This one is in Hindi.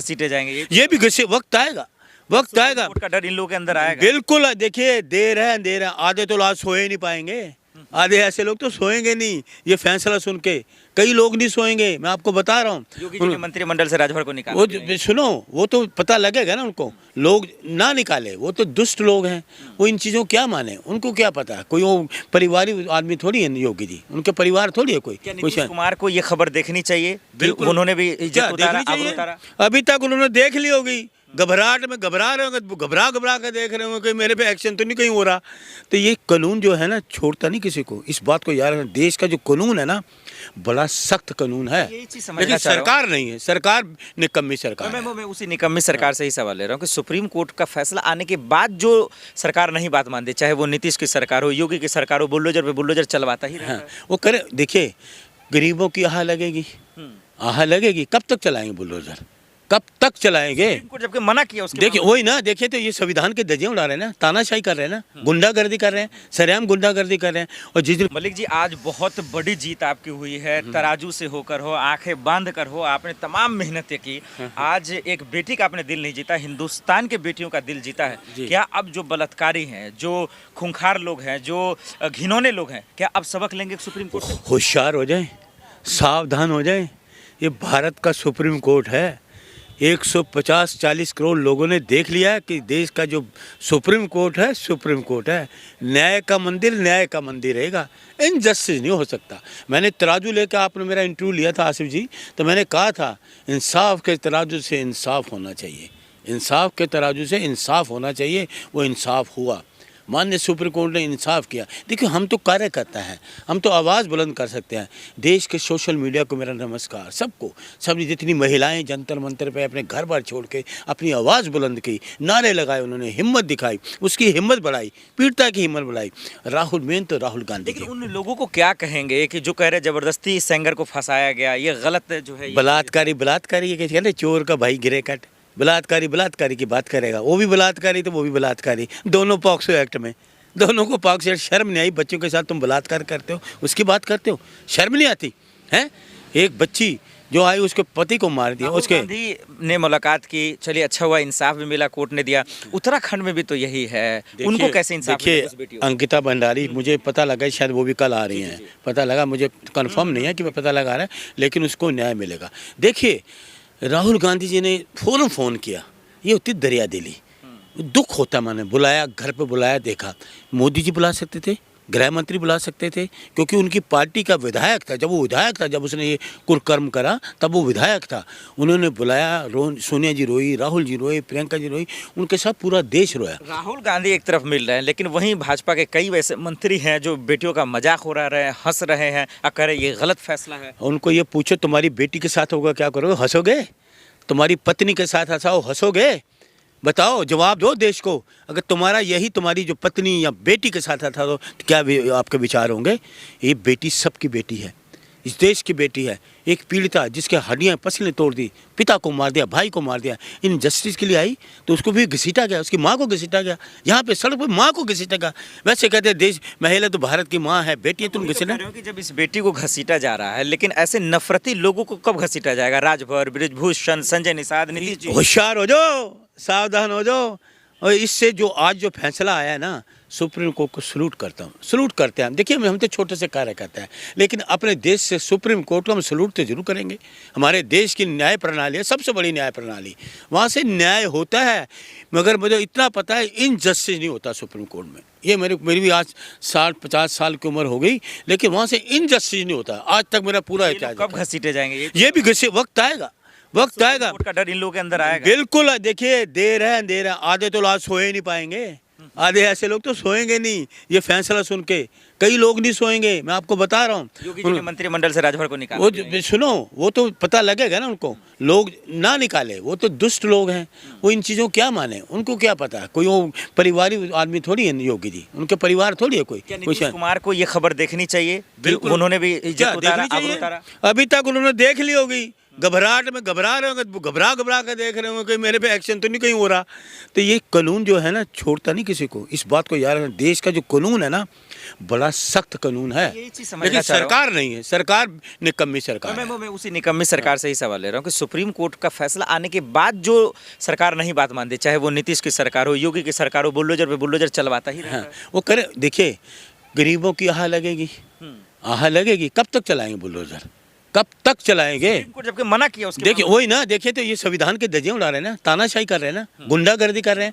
घसीटे जाएंगे ये भी घसीट, वक्त आएगा, वक्त आएगा, कोर्ट का डर इन लोगों के अंदर आएगा। बिल्कुल। देखिए देर है, आधे तो आज सोए नहीं पाएंगे, आधे ऐसे लोग तो सोएंगे नहीं ये फैसला सुन के, कई लोग नहीं सोएंगे, मैं आपको बता रहा हूँ। योगी जी ने मंत्रिमंडल से राजभर को वो निकाला, सुनो, वो तो पता लगेगा ना उनको, लोग ना निकाले, वो तो दुष्ट लोग हैं, वो इन चीज़ों क्या माने, उनको क्या पता, कोई वो परिवारी आदमी थोड़ी है योगी जी, उनके परिवार थोड़ी है कोई। नीतीश कुमार को ये खबर देखनी चाहिए, बिल्कुल। उन्होंने भी इज्जत उतारा, आबरू उतारा। अभी तक उन्होंने देख ली होगी, घबराहट में घबरा रहे होंगे, घबरा के देख रहे होंगे कि मेरे पे एक्शन तो नहीं कहीं हो रहा। तो ये कानून जो है ना छोड़ता नहीं किसी को, इस बात को याद रखना। देश का जो कानून है ना बड़ा सख्त कानून है, लेकिन सरकार नहीं है, सरकार निकम्मी सरकार है। मैं उसी निकम्मी सरकार से ही सवाल ले रहा हूँ कि सुप्रीम कोर्ट का फैसला आने के बाद जो सरकार नहीं बात मानती, चाहे वो नीतीश की सरकार हो, योगी की सरकार हो, बुलडोजर पे बुलडोजर चलवाता ही रहता है। वो करे, देखिए गरीबों की आह लगेगी, आह लगेगी, कब तक चलाएंगे बुलडोजर, कब तक चलाएंगे, जबकि मना किया उसके। देखिए वही ना, देखिए तो ये संविधान के धज्जियां उड़ा रहे हैं ना, तानाशाही कर रहे हैं ना, गुंडागर्दी कर रहे हैं, सरेआम गुंडागर्दी कर रहे हैं। और जिस दिन मलिक जी आज बहुत बड़ी जीत आपकी हुई है, तराजू से होकर हो, आंखें बांध कर हो, आपने तमाम मेहनतें की, आज एक बेटी का आपने दिल नहीं जीता, हिंदुस्तान के बेटियों का दिल जीता है। क्या अब जो बलात्कारी हैं, जो खूंखार लोग हैं, जो घिनौने लोग हैं, क्या अब सबक लेंगे सुप्रीम कोर्ट से? होशियार हो जाए, सावधान हो जाए, ये भारत का सुप्रीम कोर्ट है। 150-40 करोड़ लोगों ने देख लिया है कि देश का जो सुप्रीम कोर्ट है, सुप्रीम कोर्ट है, न्याय का मंदिर, न्याय का मंदिर रहेगा, इनजस्टिस नहीं हो सकता। मैंने तराजू लेकर, आपने मेरा इंटरव्यू लिया था आसिफ जी, तो मैंने कहा था इंसाफ के तराजू से इंसाफ होना चाहिए, इंसाफ के तराजू से इंसाफ होना चाहिए, वो इंसाफ हुआ। माननीय सुप्रीम कोर्ट ने इंसाफ किया। देखिए हम तो कार्यकर्ता हैं, हम तो आवाज़ बुलंद कर सकते हैं। देश के सोशल मीडिया को मेरा नमस्कार, सबको, सब जितनी महिलाएं जंतर मंतर पे अपने घर बार छोड़ के अपनी आवाज़ बुलंद की, नारे लगाए, उन्होंने हिम्मत दिखाई, उसकी हिम्मत बढ़ाई, पीड़िता की हिम्मत बढ़ाई। राहुल मेन तो राहुल गांधी की। उन लोगों को क्या कहेंगे कि जो कह रहे जबरदस्ती सेंगर को फंसाया गया, ये गलत जो है, बलात्कारी कहते हैं, चोर का भाई गिरे कट, बलात्कारी की बात करेगा, वो भी बलात्कारी तो वो भी बलात्कारी, दोनों पॉक्सो एक्ट में, दोनों को पॉक्सो एक्ट। शर्म नहीं आई, बच्चों के साथ तुम बलात्कार करते हो, उसकी बात करते हो, शर्म नहीं आती है? एक बच्ची जो आई उसके पति को मार दिया, उसके गांधी ने मुलाकात की, चलिए अच्छा हुआ, इंसाफ भी मिला, कोर्ट ने दिया। उत्तराखंड में भी तो यही है, उनको कैसे इंसाफ मिला? देखिए अंकिता भंडारी, मुझे पता लगा शायद वो भी कल आ रही हैं, पता लगा, मुझे कंफर्म नहीं है कि पता लगा रहा है, लेकिन उसको न्याय मिलेगा। देखिए राहुल गांधी जी ने फ़ौरन फ़ोन किया, ये होती दरिया दिली, दुख होता, मैंने बुलाया, घर पे बुलाया, देखा। मोदी जी बुला सकते थे, गृह मंत्री बुला सकते थे, क्योंकि उनकी पार्टी का विधायक था, जब वो विधायक था, जब उसने ये कुकर्म करा तब वो विधायक था, उन्होंने बुलाया। सोनिया जी रोई, राहुल जी रोए, प्रियंका जी रोई, उनके साथ पूरा देश रोया। राहुल गांधी एक तरफ मिल रहे हैं, लेकिन वहीं भाजपा के कई वैसे मंत्री हैं जो बेटियों का मजाक उड़ा रहे हैं, हंस रहे हैं, कह रहे ये गलत फैसला है। उनको ये पूछो तुम्हारी बेटी के साथ होगा क्या करोगे, हंसोगे? तुम्हारी पत्नी के साथ हंसाओ, हंसोगे? बताओ, जवाब दो देश को। अगर तुम्हारी जो पत्नी या बेटी के साथ था तो क्या आपके विचार होंगे? ये बेटी सबकी बेटी है, इस देश की बेटी है। एक पीड़िता जिसके हड्डियां पसलियां तोड़ दी, पिता को मार दिया, भाई को मार दिया, इन जस्टिस के लिए आई तो उसको भी घसीटा गया, उसकी माँ को घसीटा गया, यहाँ पे सड़क पर माँ को घसीटा गया। वैसे कहते हैं देश महिला तो भारत की माँ है, बेटी है, तुम घसीटा। कि जब इस बेटी को घसीटा जा रहा है, लेकिन ऐसे नफरती लोगों को कब घसीटा जाएगा? राजभर, बृजभूषण, संजय निषाद, नीतीश जी। होशियार हो जाओ, सावधान हो जाओ। और इससे जो आज जो फैसला आया है ना, सुप्रीम कोर्ट को सलूट करता हूँ, सलूट करते हैं हम। देखिए हम तो छोटे से कार्य करते हैं, लेकिन अपने देश से सुप्रीम कोर्ट को हम सलूट तो जरूर करेंगे। हमारे देश की न्याय प्रणाली है सबसे बड़ी न्याय प्रणाली, वहाँ से न्याय होता है। मगर मुझे इतना पता है इनजस्टिस नहीं होता सुप्रीम कोर्ट में। ये मेरी भी आज 60-50 साल की उम्र हो गई, लेकिन वहाँ से इनजस्टिस नहीं होता आज तक, मेरा पूरा इतिहास। कब घसीटे जाएंगे? ये भी वक्त आएगा, वक्त आएगा, कोर्ट का डर इन लोगों के अंदर आएगा। बिल्कुल। देखिए देर है, आधे तो आज सोए नहीं पाएंगे, आधे ऐसे लोग तो सोएंगे नहीं ये फैसला सुन के, कई लोग नहीं सोएंगे, मैं आपको बता रहा हूँ। योगी जी ने मंत्रिमंडल से राजभर को निकाला, वो सुनो, वो तो पता लगेगा ना उनको, लोग ना निकाले, वो तो दुष्ट लोग हैं, वो इन चीज़ों क्या माने, उनको क्या पता, कोई वो परिवारी आदमी थोड़ी है योगी जी, उनके परिवार थोड़ी है कोई। नीतीश कुमार को ये खबर देखनी चाहिए, बिल्कुल, उन्होंने भी इज्जत उतारा, आबरू उतारा। अभी तक उन्होंने देख ली होगी, घबराहट में घबरा रहे होंगे, घबरा कर देख रहे होंगे कि मेरे पे एक्शन तो नहीं कहीं हो रहा। तो ये कानून जो है ना छोड़ता नहीं किसी को, इस बात को याद रखना। देश का जो कानून है ना बड़ा सख्त कानून है, यही चीज समझना लेकिन चाह रहा हूं। सरकार नहीं है, सरकार निकम्मी सरकार है। मैं उसी निकम्मी सरकार से ही सवाल ले रहा हूँ कि सुप्रीम कोर्ट का फैसला आने के बाद जो सरकार नहीं बात मानती, चाहे वो नीतीश की सरकार हो, योगी की सरकार हो, बुलडोजर पे बुलडोजर चलवाता ही रहता हाँ, है। वो करे। देखिए गरीबों की आह लगेगी, आह लगेगी, कब तक चलाएंगे बुलडोजर, कब तक चलाएंगे? सुप्रीम कोर्ट जबकि मना किया उसके देखिए वही ना, देखिए तो ये संविधान के धज्जियां उड़ा रहे हैं ना, तानाशाही कर रहे हैं ना, गुंडागर्दी कर रहे हैं।